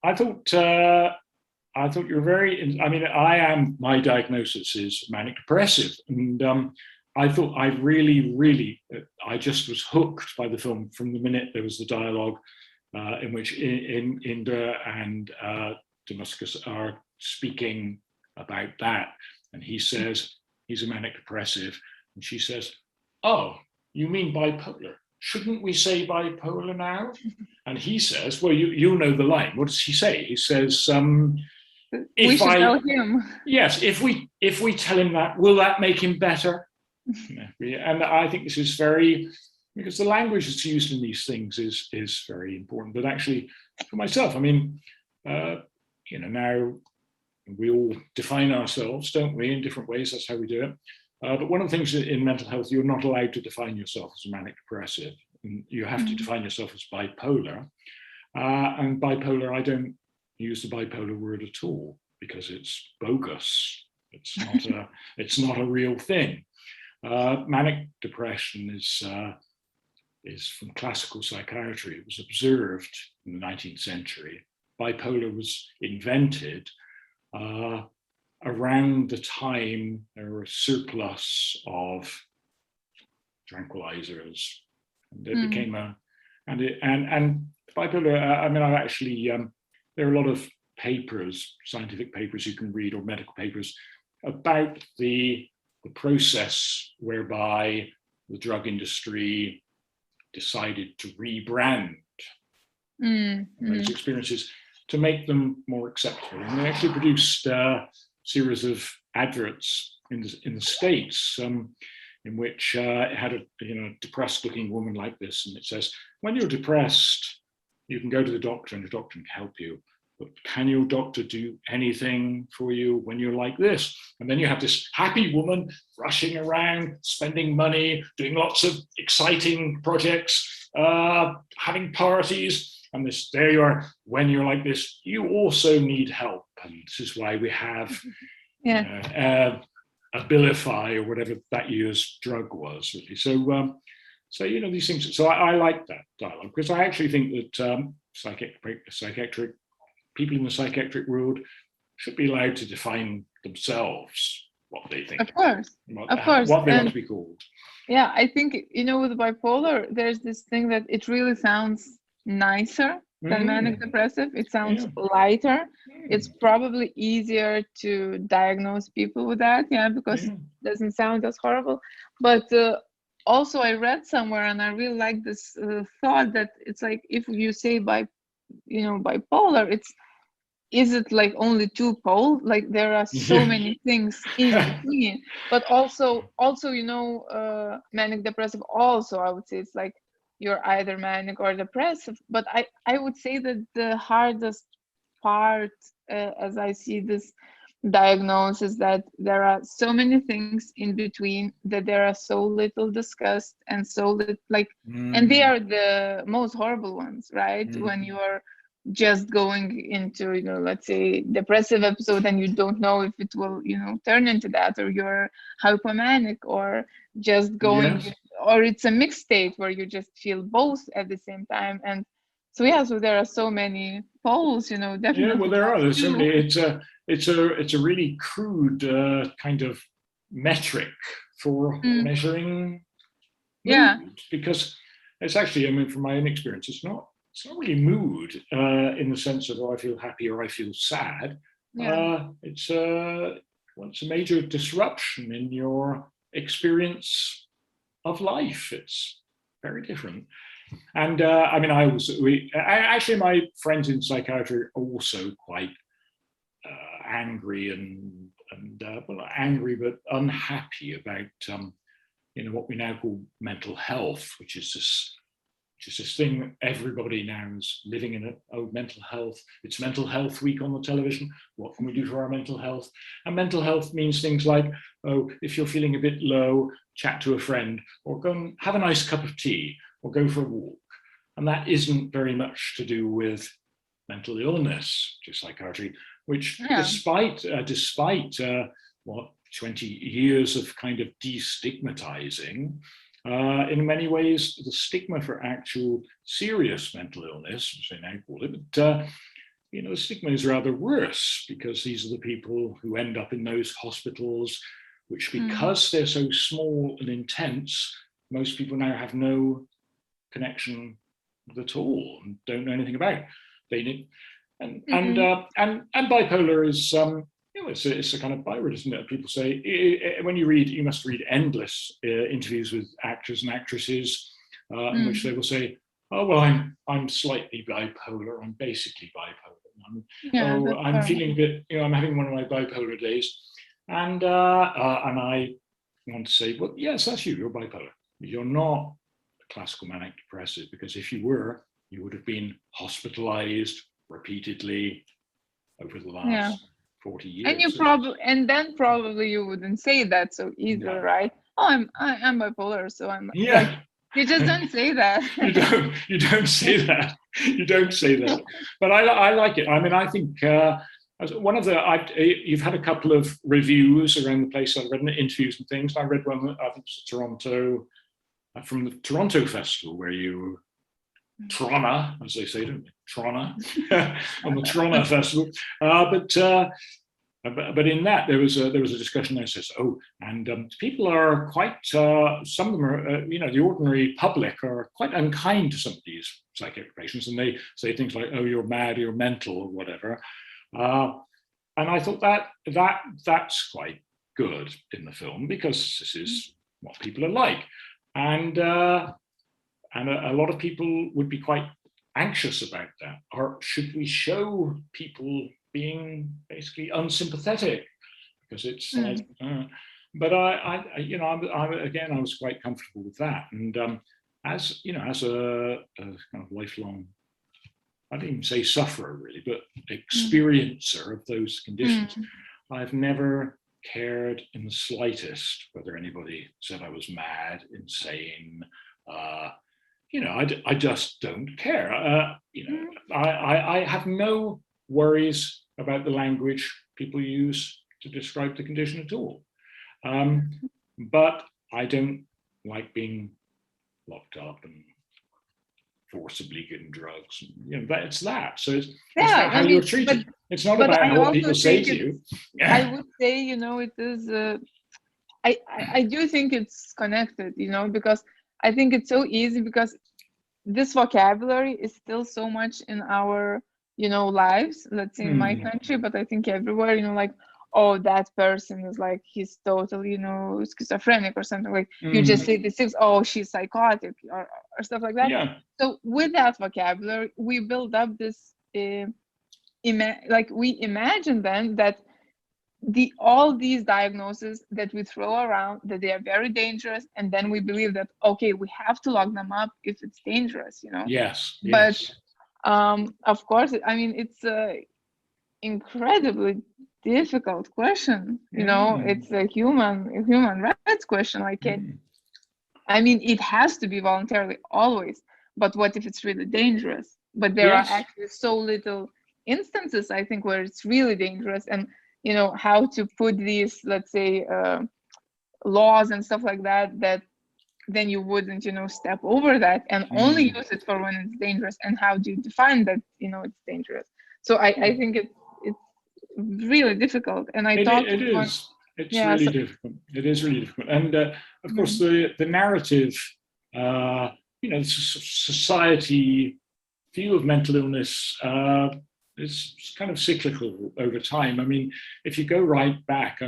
I thought you're very, I mean, my diagnosis is manic depressive, and I thought I just was hooked by the film from the minute there was the dialogue in which Indra and Damascus are speaking about that. And he says he's a manic depressive, and she says, oh, you mean bipolar? Shouldn't we say bipolar now? And he says, well, you know the line. What does he say? He says, We should tell him. Yes, if we tell him that, will that make him better? And I think this is very, because the language that's used in these things is very important. But actually, for myself, I mean, now we all define ourselves, don't we, in different ways. That's how we do it. But one of the things in mental health, you're not allowed to define yourself as a manic depressive. You have to define yourself as bipolar. And bipolar, I don't use the bipolar word at all because it's bogus. It's not a real thing. Manic depression is from classical psychiatry. It was observed in the 19th century. Bipolar was invented around the time there were a surplus of tranquilizers, and it became and bipolar. I mean, I actually there are a lot of papers, scientific papers you can read, or medical papers about the process whereby the drug industry decided to rebrand those experiences to make them more acceptable. And they actually produced a series of adverts in the States in which it had a depressed-looking woman like this, and it says, "When you're depressed, you can go to the doctor, and the doctor can help you. But can your doctor do anything for you when you're like this?" And then you have this happy woman rushing around, spending money, doing lots of exciting projects, having parties. And there you are, when you're like this, you also need help. And this is why we have Abilify, or whatever that year's drug was, really. So these things. So I like that dialogue, because I actually think that psychiatric people in the psychiatric world should be allowed to define themselves what they think. Of course. What they want to be called. Yeah, I think, with bipolar, there's this thing that it really sounds nicer than manic depressive. It sounds lighter. It's probably easier to diagnose people with that, because it doesn't sound as horrible. But also, I read somewhere, and I really like this thought that it's like, if you say bipolar, is it like only two poles? Like, there are so many things in between. But also manic depressive also, I would say it's like you're either manic or depressive. But I would say that the hardest part, as I see this diagnosis, that there are so many things in between, that there are so little discussed, and so little, and they are the most horrible ones, right? When you are just going into, let's say, depressive episode, and you don't know if it will, turn into that, or you're hypomanic, or just going, or it's a mixed state where you just feel both at the same time. And so there are so many poles, definitely. Yeah, well, there are. There's certainly, it's a really crude kind of metric for measuring mood, because it's actually, I mean, from my own experience, it's not really mood in the sense of, I feel happy or I feel sad. It's a major disruption in your experience of life. It's very different. And I mean, actually, my friends in psychiatry are also quite angry and well, not angry, but unhappy about what we now call mental health, which is this thing that everybody now is living in it. Oh, mental health. It's Mental Health Week on the television. What can we do for our mental health? And mental health means things like, oh, if you're feeling a bit low, chat to a friend, or go and have a nice cup of tea, or go for a walk. And that isn't very much to do with mental illness, which is psychiatry, which despite 20 years of kind of destigmatizing, in many ways, the stigma for actual serious mental illness, as they now call it, but the stigma is rather worse, because these are the people who end up in those hospitals, which, because they're so small and intense, most people now have no connection at all and don't know anything about. And bipolar is it's a kind of byword, isn't it? People say, when you must read endless interviews with actors and actresses in which they will say, oh, well, I'm slightly bipolar, I'm basically bipolar. Yeah, oh, that's I'm fair. feeling a bit, I'm having one of my bipolar days, and I want to say, well, yes, that's you. You're bipolar. You're not a classical manic depressive, because if you were, you would have been hospitalized repeatedly over the Yeah. last 40 And you years. probably you wouldn't say that so easily, No. right? Oh, I'm bipolar, so I'm like, Yeah. you just don't say that. You don't say that. You don't say that. But I like it. I mean, I think one of the you've had a couple of reviews around the place. I've read interviews and things. I read one, I think it's Toronto, from the Toronto Festival, where you Toronto, as they say, don't they? Toronto, on the Toronto Festival. But in that there was a discussion that says, oh, and people are quite, some of them are, the ordinary public are quite unkind to some of these psychiatric patients, and they say things like, oh, you're mad, you're mental, or whatever. And I thought that's quite good in the film, because this is what people are like, and a lot of people would be quite anxious about that. Or should we show people being basically unsympathetic? Because it's like, but I was quite comfortable with that. And as a kind of lifelong, I don't even say sufferer really, but experiencer of those conditions, I've never cared in the slightest whether anybody said I was mad, insane. I just don't care. I have no worries about the language people use to describe the condition at all. But I don't like being locked up and forcibly given drugs. It's that. So it's about how you're treated. It's not about what people say to you. I would say, it is. I do think it's connected, because I think it's so easy, because this vocabulary is still so much in our, lives, let's say in my country, but I think everywhere, like, oh, that person is like, he's totally, schizophrenic or something, like, you just say these things, oh, she's psychotic, or stuff like that. Yeah. So with that vocabulary, we build up this, we imagine then that all these diagnoses that we throw around, that they are very dangerous, and then we believe that, okay, we have to lock them up if it's dangerous, Yes. But of course, I mean, it's a incredibly difficult question, it's a human rights question, like I mean, it has to be voluntarily always, but what if it's really dangerous? But there are actually so little instances, I think, where it's really dangerous, and how to put these, let's say, laws and stuff like that, that then you wouldn't, step over that and only use it for when it's dangerous, and how do you define that, it's dangerous? So I think it's really difficult, and It's really difficult. It is really difficult, and of course the narrative, society view of mental illness is kind of cyclical over time. I mean, if you go right back,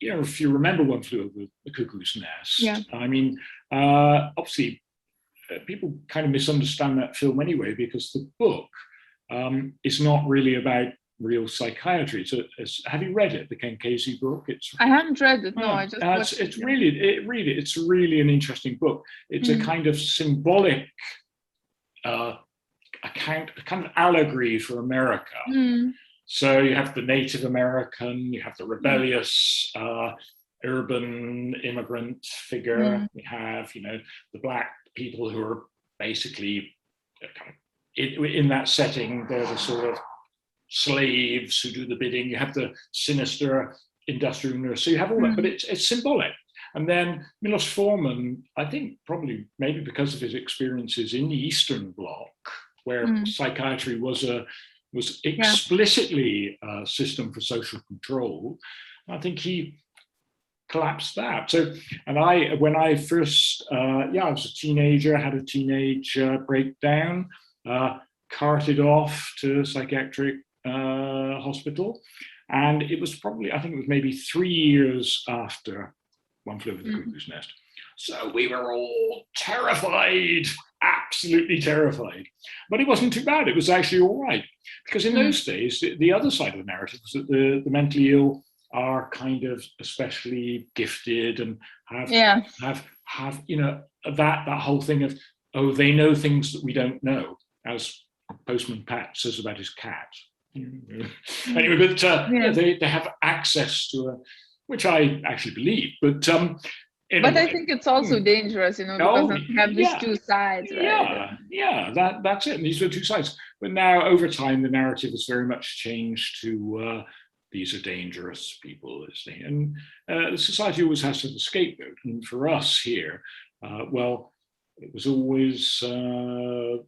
if you remember One Flew Over the Cuckoo's Nest, I mean, obviously people kind of misunderstand that film anyway, because the book is not really about real psychiatry. So, have you read it, the Ken Kesey book? I haven't read it. No, I just watched it's really an interesting book. It's a kind of symbolic a kind of allegory for America. So you have the Native American, you have the rebellious urban immigrant figure, you have the Black people who are basically kind of in that setting. They're the sort of slaves who do the bidding. You have the sinister industrial nurse. So you have all that, but it's symbolic. And then Milos Forman, I think probably maybe because of his experiences in the Eastern Bloc, where psychiatry was explicitly a system for social control, I think he collapsed that. So, and when I first, I was a teenager, had a teenage breakdown, carted off to a psychiatric hospital, and it was probably, I think it was maybe 3 years after One Flew Over the Cuckoo's Nest. So we were all terrified absolutely terrified. But it wasn't too bad. It was actually all right. Because in those days, the other side of the narrative was that the mentally ill are kind of especially gifted and have you know, that whole thing of, oh, they know things that we don't know, as Postman Pat says about his cat. Anyway, but they have access to which I actually believe, but I think it's also dangerous, you know, because you have these two sides, right? That's it. And these are two sides. But now, over time, the narrative has very much changed to these are dangerous people, and the society always has to have a scapegoat. And for us here, well, it was always it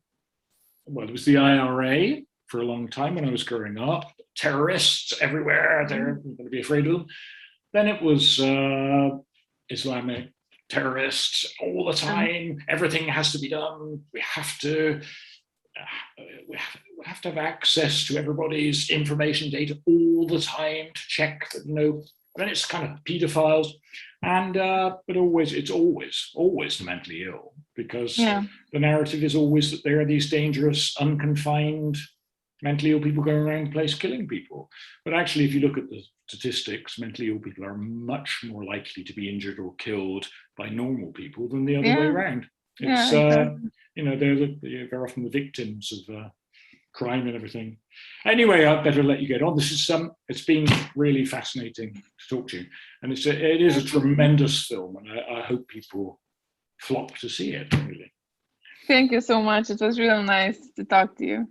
was the IRA for a long time when I was growing up. Terrorists everywhere, they're going to be afraid of them. Then it was Islamic terrorists all the time. Everything has to be done. We have to have access to everybody's information data all the time to check that, you know. Then it's kind of pedophiles, and but it's always the mentally ill, because the narrative is always that there are these dangerous, unconfined mentally ill people going around the place killing people. But actually, if you look at the statistics, mentally ill people are much more likely to be injured or killed by normal people than the other way around. It's exactly. You know, they're often the victims of crime and everything. Anyway, I'd better let you get on. This is it's been really fascinating to talk to you, and it is a tremendous film, and I hope people flock to see it. Really. Thank you so much. It was real nice to talk to you.